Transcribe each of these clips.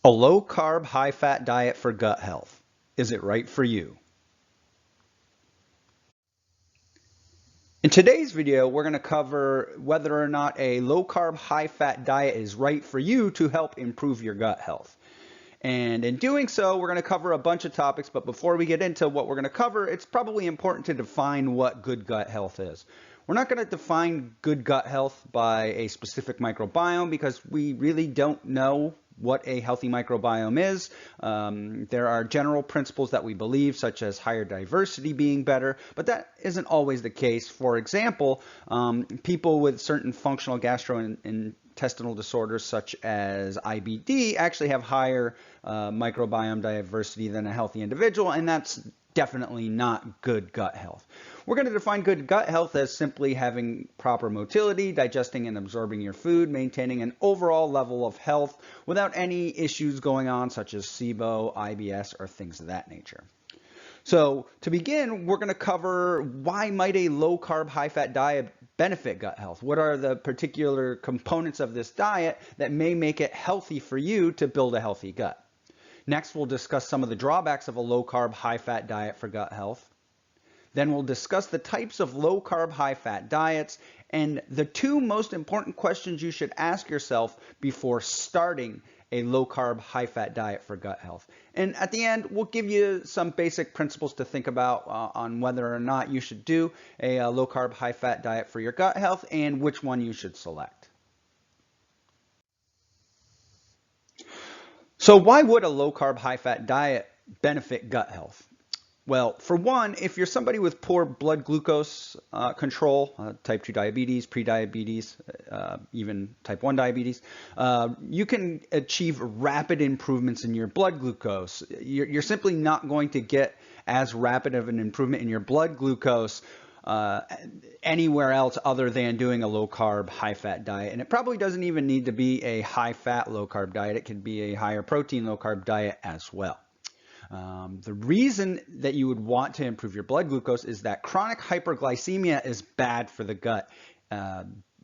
A low-carb, high-fat diet for gut health. Is it right for you? In today's video, we're going to cover whether or not a low-carb, high-fat diet is right for you to help improve your gut health. And in doing so, we're going to cover a bunch of topics, but before we get into what we're going to cover, it's probably important to define what good gut health is. We're not going to define good gut health by a specific microbiome because we really don't know what a healthy microbiome is. There are general principles that we believe, such as higher diversity being better, but that isn't always the case. For example, people with certain functional gastrointestinal disorders such as IBD actually have higher microbiome diversity than a healthy individual, and that's definitely not good gut health. We're going to define good gut health as simply having proper motility, digesting and absorbing your food, maintaining an overall level of health without any issues going on such as SIBO, IBS, or things of that nature. So to begin, we're going to cover why might a low-carb, high-fat diet benefit gut health? What are the particular components of this diet that may make it healthy for you to build a healthy gut? Next, we'll discuss some of the drawbacks of a low-carb, high-fat diet for gut health. Then we'll discuss the types of low-carb, high-fat diets and the two most important questions you should ask yourself before starting a low-carb, high-fat diet for gut health. And at the end, we'll give you some basic principles to think about on whether or not you should do a low-carb, high-fat diet for your gut health and which one you should select. So why would a low-carb, high-fat diet benefit gut health? Well, for one, if you're somebody with poor blood glucose control, type 2 diabetes, prediabetes, even type 1 diabetes, you can achieve rapid improvements in your blood glucose. You're simply not going to get as rapid of an improvement in your blood glucose anywhere else other than doing a low-carb, high-fat diet. And it probably doesn't even need to be a high-fat, low-carb diet. It could be a higher protein, low-carb diet as well. The reason that you would want to improve your blood glucose is that chronic hyperglycemia is bad for the gut.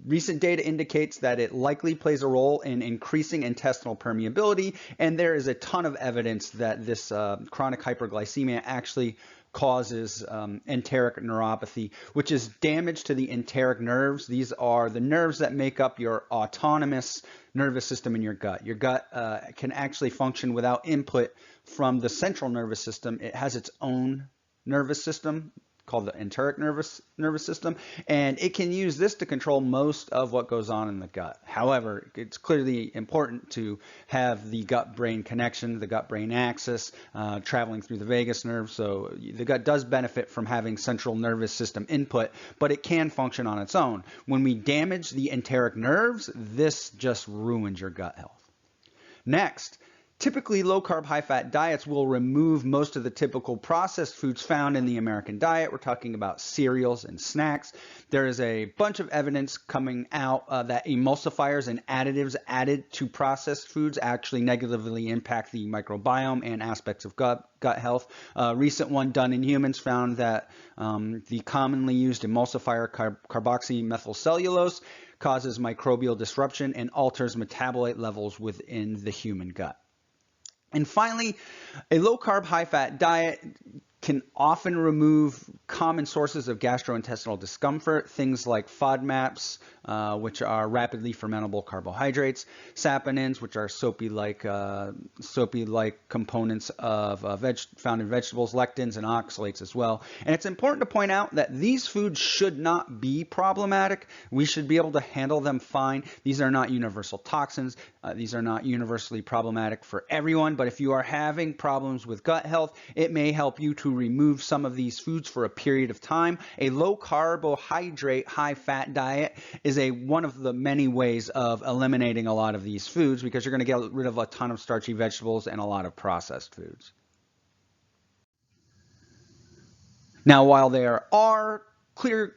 Recent data indicates that it likely plays a role in increasing intestinal permeability, and there is a ton of evidence that this chronic hyperglycemia actually causes enteric neuropathy, which is damage to the enteric nerves. These are the nerves that make up your autonomous nervous system in your gut. Your gut can actually function without input from the central nervous system. It has its own nervous system called the enteric nervous system, and it can use this to control most of what goes on in the gut. However, it's clearly important to have the gut-brain connection, the gut-brain axis, traveling through the vagus nerve. So the gut does benefit from having central nervous system input, but it can function on its own. When we damage the enteric nerves, this just ruins your gut health. Next, typically, low-carb, high-fat diets will remove most of the typical processed foods found in the American diet. We're talking about cereals and snacks. There is a bunch of evidence coming out that emulsifiers and additives added to processed foods actually negatively impact the microbiome and aspects of gut health. A recent one done in humans found that the commonly used emulsifier carboxymethylcellulose causes microbial disruption and alters metabolite levels within the human gut. And finally, a low-carb, high-fat diet can often remove common sources of gastrointestinal discomfort, things like FODMAPs, which are rapidly fermentable carbohydrates, saponins, which are soapy-like components of found in vegetables, lectins, and oxalates as well. And it's important to point out that these foods should not be problematic. We should be able to handle them fine. These are not universal toxins. These are not universally problematic for everyone, but if you are having problems with gut health, it may help you to remove some of these foods for a period of time. A low carbohydrate, high fat diet is one of the many ways of eliminating a lot of these foods because you're going to get rid of a ton of starchy vegetables and a lot of processed foods. Now, while there are clear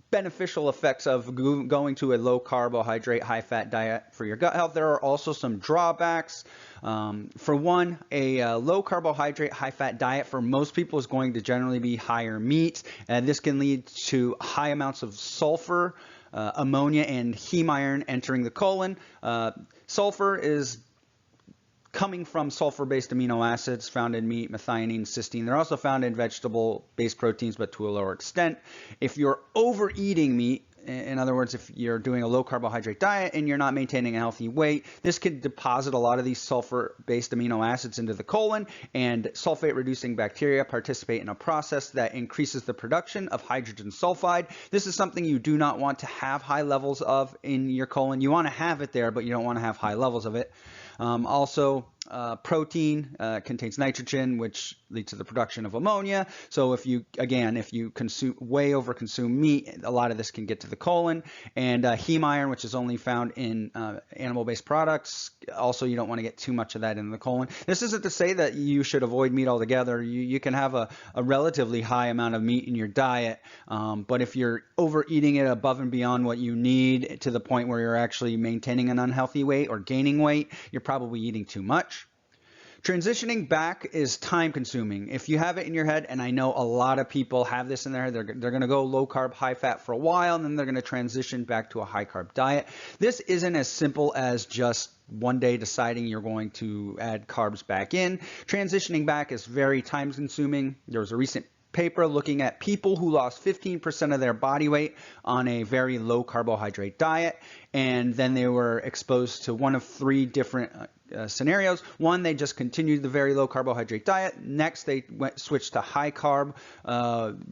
beneficial effects of going to a low carbohydrate, high fat diet for your gut health, there are also some drawbacks. For one, a low carbohydrate, high fat diet for most people is going to generally be higher meat, and this can lead to high amounts of sulfur, ammonia, and heme iron entering the colon. Sulfur is coming from sulfur-based amino acids found in meat, methionine, cysteine. They're also found in vegetable-based proteins, but to a lower extent. If you're overeating meat, in other words, if you're doing a low carbohydrate diet and you're not maintaining a healthy weight, this could deposit a lot of these sulfur-based amino acids into the colon, and sulfate-reducing bacteria participate in a process that increases the production of hydrogen sulfide. This is something you do not want to have high levels of in your colon. You want to have it there, but you don't want to have high levels of it. Protein contains nitrogen, which leads to the production of ammonia. So if you over consume meat, a lot of this can get to the colon. And heme iron, which is only found in animal-based products. Also, you don't want to get too much of that in the colon. This isn't to say that you should avoid meat altogether. You can have a relatively high amount of meat in your diet, but if you're overeating it above and beyond what you need to the point where you're actually maintaining an unhealthy weight or gaining weight, you're probably eating too much. Transitioning back is time consuming. If you have it in your head, and I know a lot of people have this in their head, they're going to go low carb, high fat for a while, and then they're going to transition back to a high carb diet. This isn't as simple as just one day deciding you're going to add carbs back in. Transitioning back is very time consuming. There was a recent paper looking at people who lost 15% of their body weight on a very low carbohydrate diet, and then they were exposed to one of three different scenarios. One, they just continued the very low carbohydrate diet. Next, they switched to high carb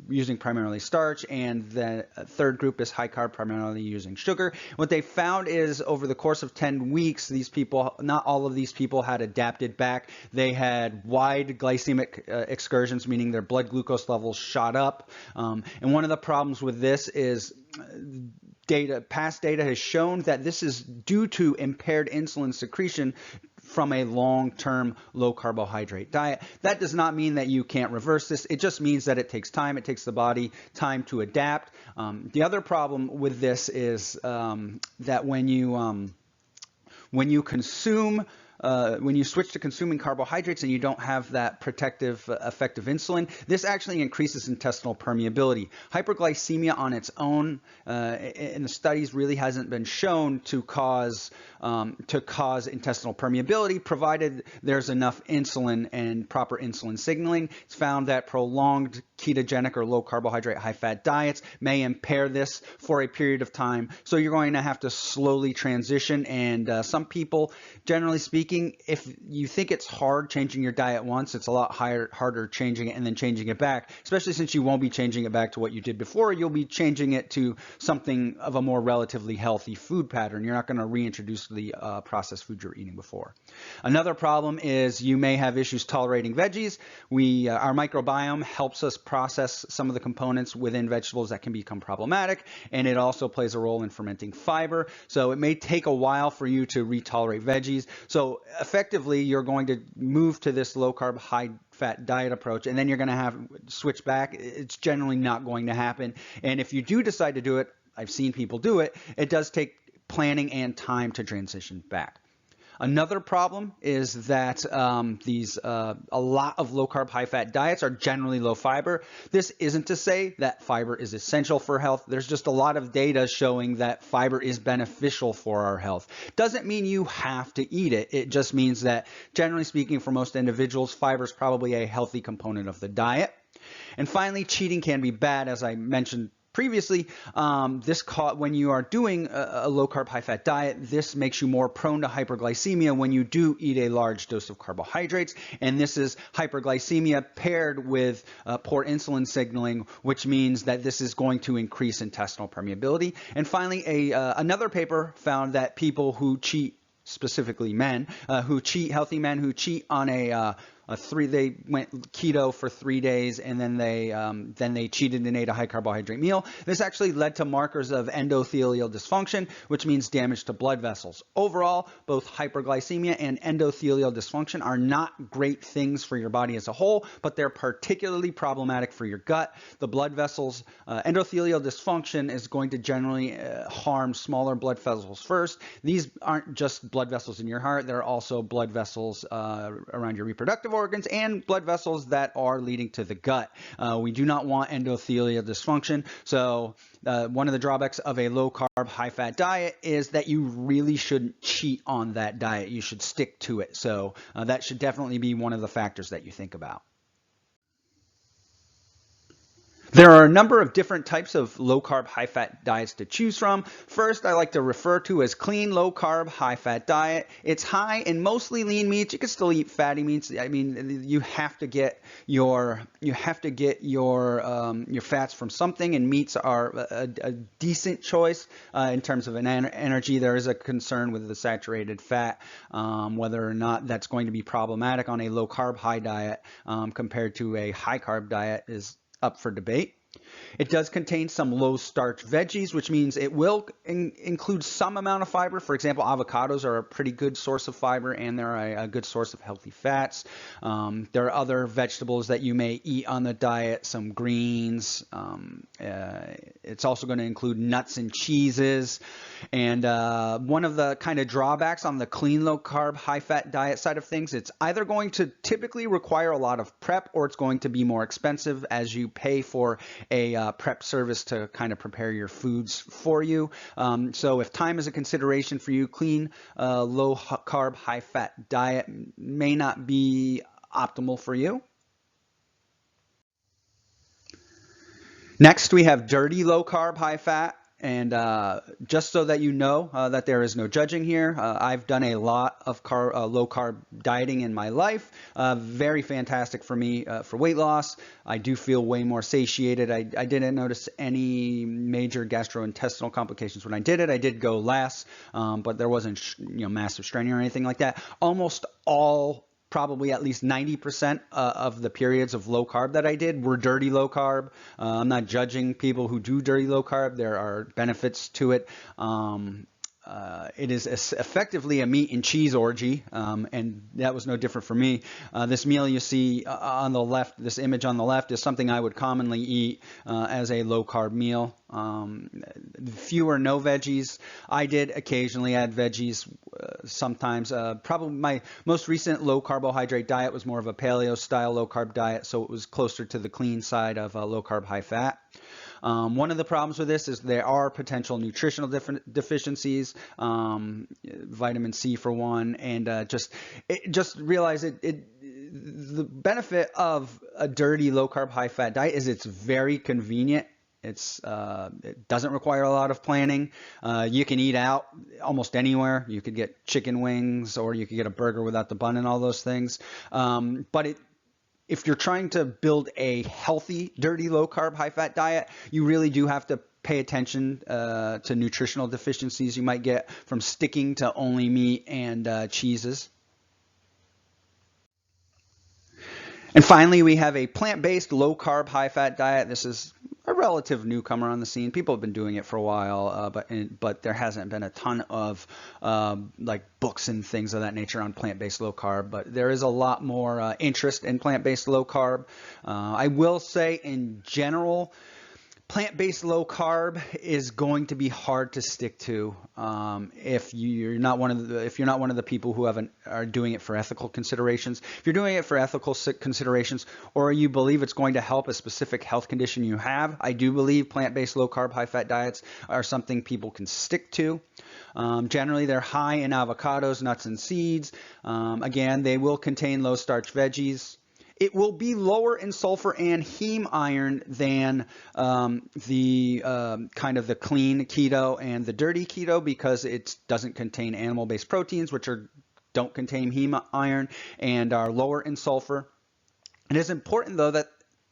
using primarily starch, and the third group is high carb primarily using sugar. What they found is over the course of 10 weeks, these people, not all of these people had adapted back. They had wide glycemic excursions, meaning their blood glucose levels shot up. And one of the problems with this is past data has shown that this is due to impaired insulin secretion from a long-term low carbohydrate diet. That does not mean that you can't reverse this. It just means that it takes time. It takes the body time to adapt. The other problem with this is that when you consume when you switch to consuming carbohydrates and you don't have that protective effect of insulin, this actually increases intestinal permeability. Hyperglycemia on its own in the studies really hasn't been shown to cause intestinal permeability, provided there's enough insulin and proper insulin signaling. It's found that prolonged ketogenic or low carbohydrate, high fat diets may impair this for a period of time. So you're going to have to slowly transition. And some people, generally speaking, if you think it's hard changing your diet once, it's a lot harder changing it and then changing it back, especially since you won't be changing it back to what you did before. You'll be changing it to something of a more relatively healthy food pattern. You're not going to reintroduce the processed food you're eating before. Another problem is you may have issues tolerating veggies. Our microbiome helps us process some of the components within vegetables that can become problematic, and it also plays a role in fermenting fiber. So it may take a while for you to retolerate veggies. So effectively, you're going to move to this low carb, high fat diet approach, and then you're going to have switch back. It's generally not going to happen. And if you do decide to do it, I've seen people do it, it does take planning and time to transition back. Another problem is that a lot of low-carb, high-fat diets are generally low fiber. This isn't to say that fiber is essential for health. There's just a lot of data showing that fiber is beneficial for our health. Doesn't mean you have to eat it. It just means that, generally speaking, for most individuals, fiber is probably a healthy component of the diet. And finally, cheating can be bad, as I mentioned previously. When you are doing a low-carb, high-fat diet, this makes you more prone to hyperglycemia when you do eat a large dose of carbohydrates, and this is hyperglycemia paired with poor insulin signaling, which means that this is going to increase intestinal permeability. And finally, another paper found that people who cheat, specifically men, healthy men who cheat on they went keto for 3 days, and then they cheated and ate a high carbohydrate meal. This actually led to markers of endothelial dysfunction, which means damage to blood vessels. Overall, both hyperglycemia and endothelial dysfunction are not great things for your body as a whole, but they're particularly problematic for your gut. The blood vessels, endothelial dysfunction is going to generally harm smaller blood vessels first. These aren't just blood vessels in your heart, they're also blood vessels around your reproductive organs and blood vessels that are leading to the gut. We do not want endothelial dysfunction. So one of the drawbacks of a low-carb, high-fat diet is that you really shouldn't cheat on that diet. You should stick to it. So that should definitely be one of the factors that you think about. There are a number of different types of low-carb, high-fat diets to choose from. First, I like to refer to as clean, low-carb, high-fat diet. It's high in mostly lean meats. You can still eat fatty meats. I mean, you have to get your fats from something, and meats are a decent choice in terms of an energy. There is a concern with the saturated fat, whether or not that's going to be problematic on a low-carb, high diet compared to a high-carb diet is up for debate. It does contain some low-starch veggies, which means it will include some amount of fiber. For example, avocados are a pretty good source of fiber, and they're a good source of healthy fats. There are other vegetables that you may eat on the diet, some greens. It's also going to include nuts and cheeses. And one of the kind of drawbacks on the clean, low-carb, high-fat diet side of things, it's either going to typically require a lot of prep, or it's going to be more expensive as you pay for a prep service to kind of prepare your foods for you. So if time is a consideration for you, clean, low-carb, high-fat diet may not be optimal for you. Next, we have dirty low-carb, high-fat. And just so that you know that there is no judging here, I've done a lot of low-carb dieting in my life. Very fantastic for me for weight loss. I do feel way more satiated. I didn't notice any major gastrointestinal complications when I did it. I did go less, but there wasn't massive straining or anything like that. Almost all, probably at least 90% of the periods of low carb that I did were dirty low carb. I'm not judging people who do dirty low carb. There are benefits to it. It is effectively a meat and cheese orgy, and that was no different for me. This meal you see on the left, this image on the left, is something I would commonly eat as a low-carb meal. Few or no veggies. I did occasionally add veggies sometimes. Probably my most recent low-carbohydrate diet was more of a paleo-style low-carb diet, so it was closer to the clean side of low-carb, high-fat. One of the problems with this is there are potential nutritional deficiencies, vitamin C for one, and just realize the benefit of a dirty low-carb, high-fat diet is it's very convenient. It doesn't require a lot of planning. You can eat out almost anywhere. You could get chicken wings, or you could get a burger without the bun and all those things. But if you're trying to build a healthy, dirty, low-carb, high-fat diet, you really do have to pay attention to nutritional deficiencies you might get from sticking to only meat and cheeses. And finally, we have a plant-based, low-carb, high-fat diet. This is a relative newcomer on the scene. People have been doing it for a while, but there hasn't been a ton of like books and things of that nature on plant-based low carb. But there is a lot more interest in plant-based low carb. I will say, in general, plant-based low carb is going to be hard to stick to if you're not one of the people who are doing it for ethical considerations. If you're doing it for ethical considerations, or you believe it's going to help a specific health condition you have, I do believe plant-based low carb, high-fat diets are something people can stick to. Generally, they're high in avocados, nuts, and seeds. Again, they will contain low-starch veggies. It will be lower in sulfur and heme iron than the kind of the clean keto and the dirty keto, because it doesn't contain animal-based proteins, which don't contain heme iron and are lower in sulfur. It is important, though, that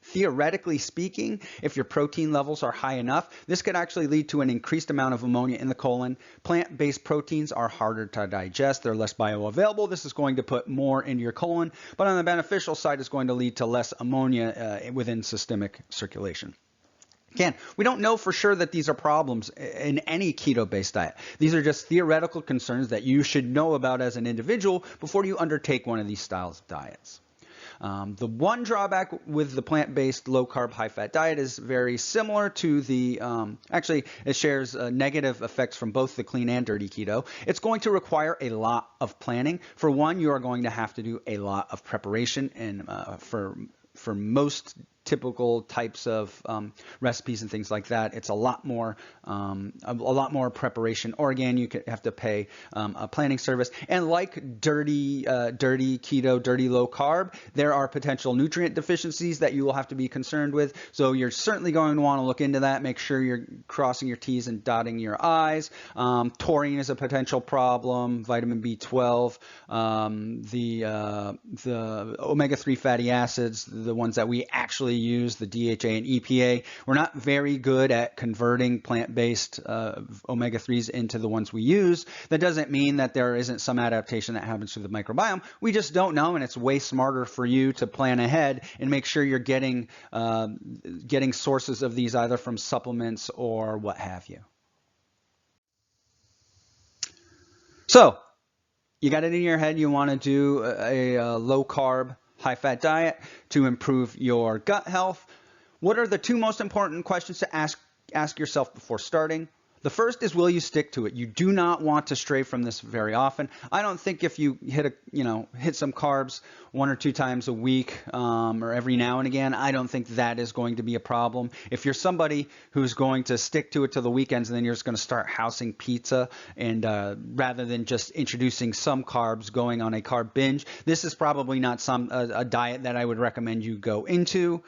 theoretically speaking, if your protein levels are high enough, this could actually lead to an increased amount of ammonia in the colon. Plant-based proteins are harder to digest. They're less bioavailable. This is going to put more into your colon, but on the beneficial side, it's going to lead to less ammonia within systemic circulation. Again, we don't know for sure that these are problems in any keto-based diet. These are just theoretical concerns that you should know about as an individual before you undertake one of these styles of diets. The one drawback with the plant-based low-carb, high-fat diet is very similar to the, actually it shares negative effects from both the clean and dirty keto. It's going to require a lot of planning. For one, you are going to have to do a lot of preparation, and for most typical types of recipes and things like that, it's a lot more preparation. Or again, you could have to pay a planning service. And like dirty keto, dirty low carb, there are potential nutrient deficiencies that you will have to be concerned with. So you're certainly going to want to look into that. Make sure you're crossing your T's and dotting your I's. Taurine is a potential problem. Vitamin B12, the omega-3 fatty acids, the ones that we actually use, the DHA and EPA. We're not very good at converting plant-based omega-3s into the ones we use. That doesn't mean that there isn't some adaptation that happens to the microbiome. We just don't know, and it's way smarter for you to plan ahead and make sure you're getting sources of these either from supplements or what have you. So you got it in your head, you want to do a low-carb, high-fat diet to improve your gut health. What are the two most important questions to ask yourself before starting? The first is, will you stick to it? You do not want to stray from this very often. I don't think if you hit some carbs 1 or 2 times a week or every now and again, I don't think that is going to be a problem. If you're somebody who's going to stick to it to the weekends and then you're just going to start housing pizza and rather than just introducing some carbs, going on a carb binge, this is probably not a diet that I would recommend you go into.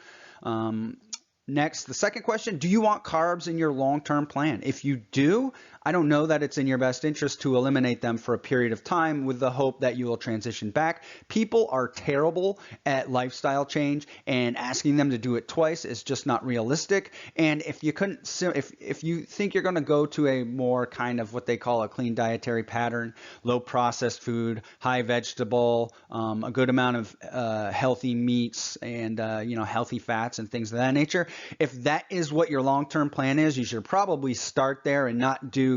Next, the second question, do you want carbs in your long-term plan? If you do, I don't know that it's in your best interest to eliminate them for a period of time with the hope that you will transition back. People are terrible at lifestyle change, and asking them to do it twice is just not realistic. And if you think you're going to go to a more kind of what they call a clean dietary pattern, low processed food, high vegetable, a good amount of healthy meats and healthy fats and things of that nature, if that is what your long-term plan is, you should probably start there and not do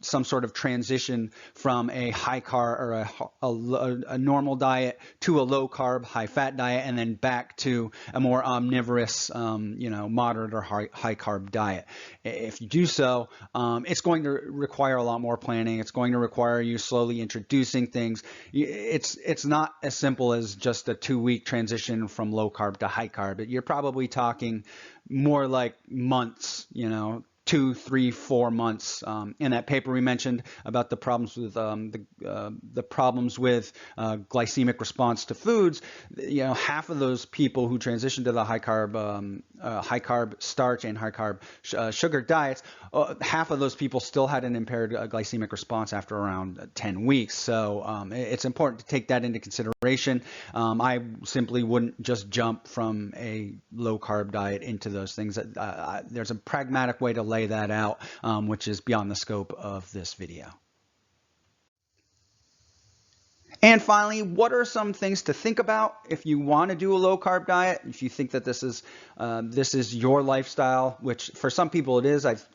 some sort of transition from a high carb or a normal diet to a low carb, high fat diet, and then back to a more omnivorous, moderate or high carb diet. If you do so, it's going to require a lot more planning. It's going to require you slowly introducing things. It's not as simple as just a 2-week transition from low carb to high carb. You're probably talking more like months, 2, 3, 4 months. In that paper we mentioned about the problems with glycemic response to foods, half of those people who transitioned to the high carb starch and high carb sugar diets, half of those people still had an impaired glycemic response after around 10 weeks. So it's important to take that into consideration. I simply wouldn't just jump from a low carb diet into those things. There's a pragmatic way to lay that out, which is beyond the scope of this video. And finally, what are some things to think about if you want to do a low carb diet? If you think that this is your lifestyle, which for some people it is. I've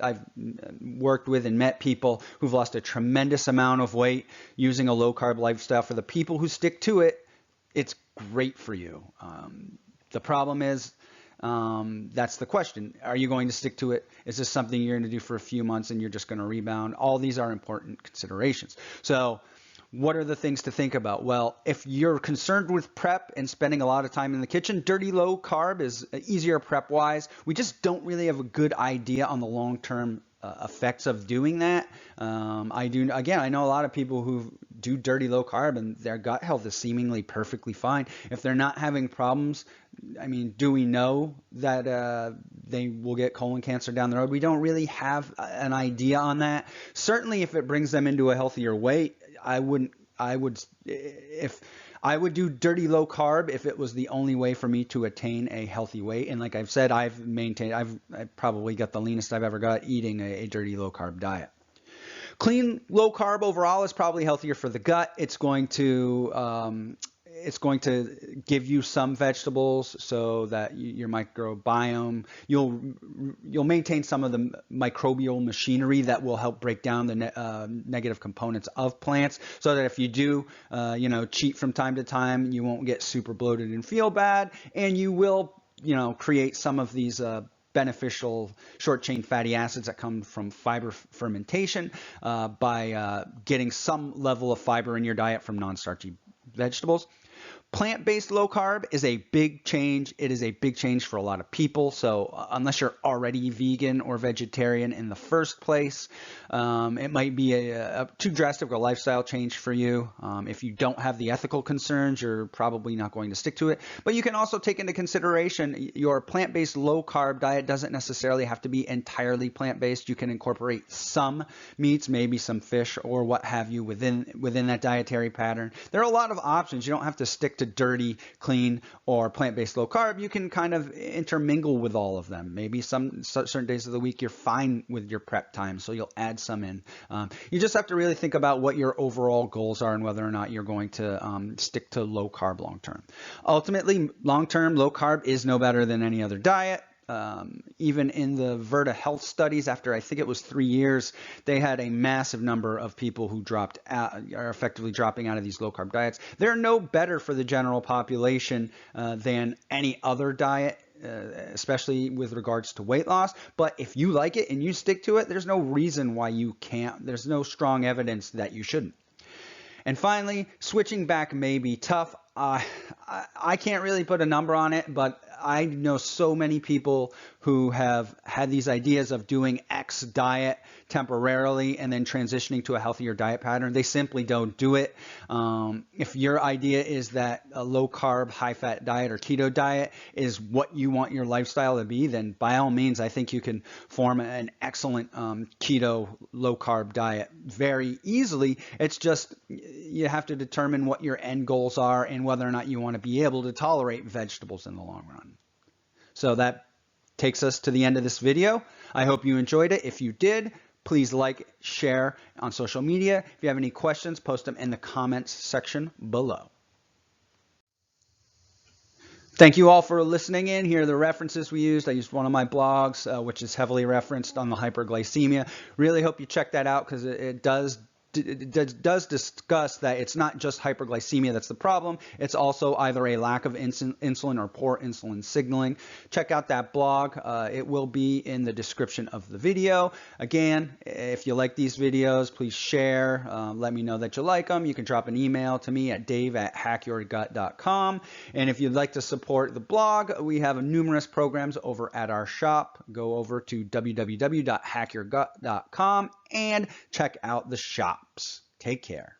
worked with and met people who've lost a tremendous amount of weight using a low carb lifestyle. For the people who stick to it, it's great for you. The problem is, that's the question. Are you going to stick to it? Is this something you're going to do for a few months and you're just going to rebound? All these are important considerations. So what are the things to think about? Well, if you're concerned with prep and spending a lot of time in the kitchen, dirty low carb is easier prep wise. We just don't really have a good idea on the long-term effects of doing that. I know a lot of people who do dirty low carb and their gut health is seemingly perfectly fine. If they're not having problems, do we know that they will get colon cancer down the road? We don't really have an idea on that. Certainly if it brings them into a healthier weight, I would do dirty low carb if it was the only way for me to attain a healthy weight. And like I've said, I've probably got the leanest I've ever got eating a dirty low carb diet. Clean low carb overall is probably healthier for the gut. It's going to it's going to give you some vegetables so that your microbiome, you'll maintain some of the microbial machinery that will help break down the negative components of plants, so that if you do, cheat from time to time, you won't get super bloated and feel bad, and you will, create some of these beneficial short chain fatty acids that come from fiber fermentation by getting some level of fiber in your diet from non-starchy vegetables. Plant-based low carb is a big change. It is a big change for a lot of people. So unless you're already vegan or vegetarian in the first place, it might be a too drastic a lifestyle change for you. If you don't have the ethical concerns, you're probably not going to stick to it. But you can also take into consideration your plant-based low carb diet doesn't necessarily have to be entirely plant-based. You can incorporate some meats, maybe some fish or what have you within that dietary pattern. There are a lot of options. You don't have to stick to dirty, clean, or plant-based low carb. You can kind of intermingle with all of them. Maybe some certain days of the week you're fine with your prep time, so you'll add some in. You just have to really think about what your overall goals are and whether or not you're going to stick to low carb long term. Ultimately, long term, low carb is no better than any other diet. Even in the Virta health studies, after I think it was 3 years, they had a massive number of people who dropped out, are effectively dropping out of these low carb diets. They're no better for the general population than any other diet, especially with regards to weight loss. But if you like it and you stick to it, there's no reason why you can't. There's no strong evidence that you shouldn't. And finally, switching back may be tough. I can't really put a number on it, but I know so many people who have had these ideas of doing X diet temporarily and then transitioning to a healthier diet pattern. They simply don't do it. If your idea is that a low carb, high fat diet or keto diet is what you want your lifestyle to be, then by all means, I think you can form an excellent keto low carb diet very easily. It's just you have to determine what your end goals are and whether or not you want to be able to tolerate vegetables in the long run. So that takes us to the end of this video. I hope you enjoyed it. If you did, please like, share on social media. If you have any questions, post them in the comments section below. Thank you all for listening in. Here are the references we used. I used one of my blogs, which is heavily referenced on the hyperglycemia. Really hope you check that out because it does discuss that it's not just hyperglycemia that's the problem. It's also either a lack of insulin or poor insulin signaling. Check out that blog. It will be in the description of the video. Again, if you like these videos, please share. Let me know that you like them. You can drop an email to me at dave@hackyourgut.com. And if you'd like to support the blog, we have numerous programs over at our shop. Go over to www.hackyourgut.com and check out the shops. Take care.